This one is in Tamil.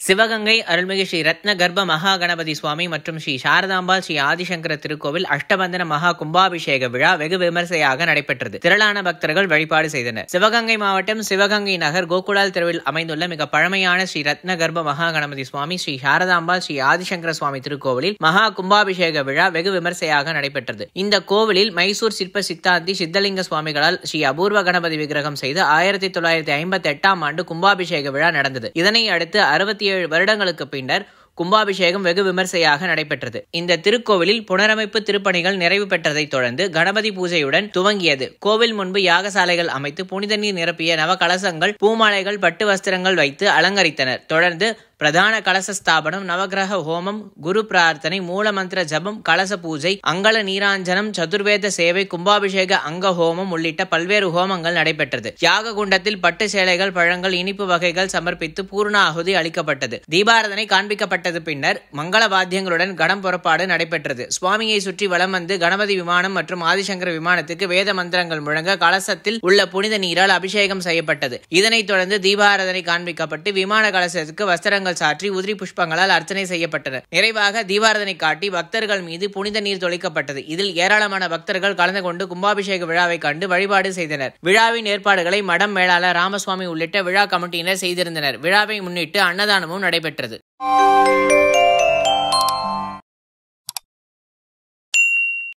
சிவகங்கை அருள்மிகு ஸ்ரீ ரத்ன கர்ப்ப மகா கணபதி சுவாமி மற்றும் ஸ்ரீ சாரதாம்பாள் ஸ்ரீ ஆதிசங்கர திருக்கோவில் அஷ்டபந்தன மகா கும்பாபிஷேக விழா வெகு விமர்சையாக நடைபெற்றது. திரளான பக்தர்கள் வழிபாடு செய்தனர். சிவகங்கை மாவட்டம் சிவகங்கை நகர் கோகுலால் தெருவில் அமைந்துள்ள மிக பழமையான ஸ்ரீ ரத்ன கர்ப்ப மகா கணபதி சுவாமி ஸ்ரீ சாரதாம்பாள் ஸ்ரீ ஆதிசங்கர சுவாமி திருக்கோவிலில் மகா கும்பாபிஷேக விழா வெகு விமர்சையாக நடைபெற்றது. இந்த கோவிலில் மைசூர் சிற்ப சித்தாந்தி சித்தலிங்க சுவாமிகளால் ஸ்ரீ அபூர்வ கணபதி விக்கிரகம் செய்து 1958ஆம் ஆண்டு கும்பாபிஷேக விழா நடந்தது. இதனை அடுத்து 67 வருடங்களுக்கு பின்னர் கும்பாபிஷேகம் வெகு விமர்சையாக நடைபெற்றது. இந்த திருக்கோவிலில் புனரமைப்பு திருப்பணிகள் நிறைவு பெற்றதைத் தொடர்ந்து கணபதி பூஜையுடன் துவங்கியது. கோவில் முன்பு யாகசாலைகள் அமைத்து புனித நீர் நிரப்பிய நவ கலசங்கள், பூமாலைகள், பட்டு வஸ்திரங்கள் வைத்து அலங்கரித்தனர். தொடர்ந்து பிரதான கலச ஸ்தாபனம், நவகிரக ஹோமம், குரு பிரார்த்தனை, மூலமந்திர ஜபம், கலச பூஜை, அங்கல நீராஞ்சனம், சதுர்வேத சேவை, கும்பாபிஷேக அங்க ஹோமம் உள்ளிட்ட பல்வேறு ஹோமங்கள் நடைபெற்றது. யாக குண்டத்தில் பட்டு சேலைகள், பழங்கள், இனிப்பு வகைகள் சமர்ப்பித்து பூர்ண ஆகுதி அளிக்கப்பட்டது. தீபாராதனை காண்பிக்கப்பட்டது. பின்னர் மங்கள வாத்தியங்களுடன் கணம் புறப்பாடு நடைபெற்றது. சுவாமியை சுற்றி வலம் வந்து கணபதி விமானம் மற்றும் ஆதிசங்கர விமானத்துக்கு வேத மந்திரங்கள் முழங்க கலசத்தில் உள்ள புனித நீரால் அபிஷேகம் செய்யப்பட்டது. இதனைத் தொடர்ந்து தீபாராதனை காண்பிக்கப்பட்டு விமான கலசத்துக்கு வஸ்திரங்கள் சாற்றி உதிரி புஷ்பங்களால் அர்ச்சனை செய்யப்பட்டன. நிறைவாக தீபாராதனை காட்டி பக்தர்கள் மீது புனித நீர் தொளிக்கப்பட்டது. இதில் ஏராளமான பக்தர்கள் கலந்து கொண்டு கும்பாபிஷேக விழாவை கண்டு வழிபாடு செய்தனர். விழாவின் ஏற்பாடுகளை மடம் மேலாளர் ராமசுவாமி உள்ளிட்ட விழா கமிட்டியினர் செய்திருந்தனர். விழாவை முன்னிட்டு அன்னதானமும் நடைபெற்றது.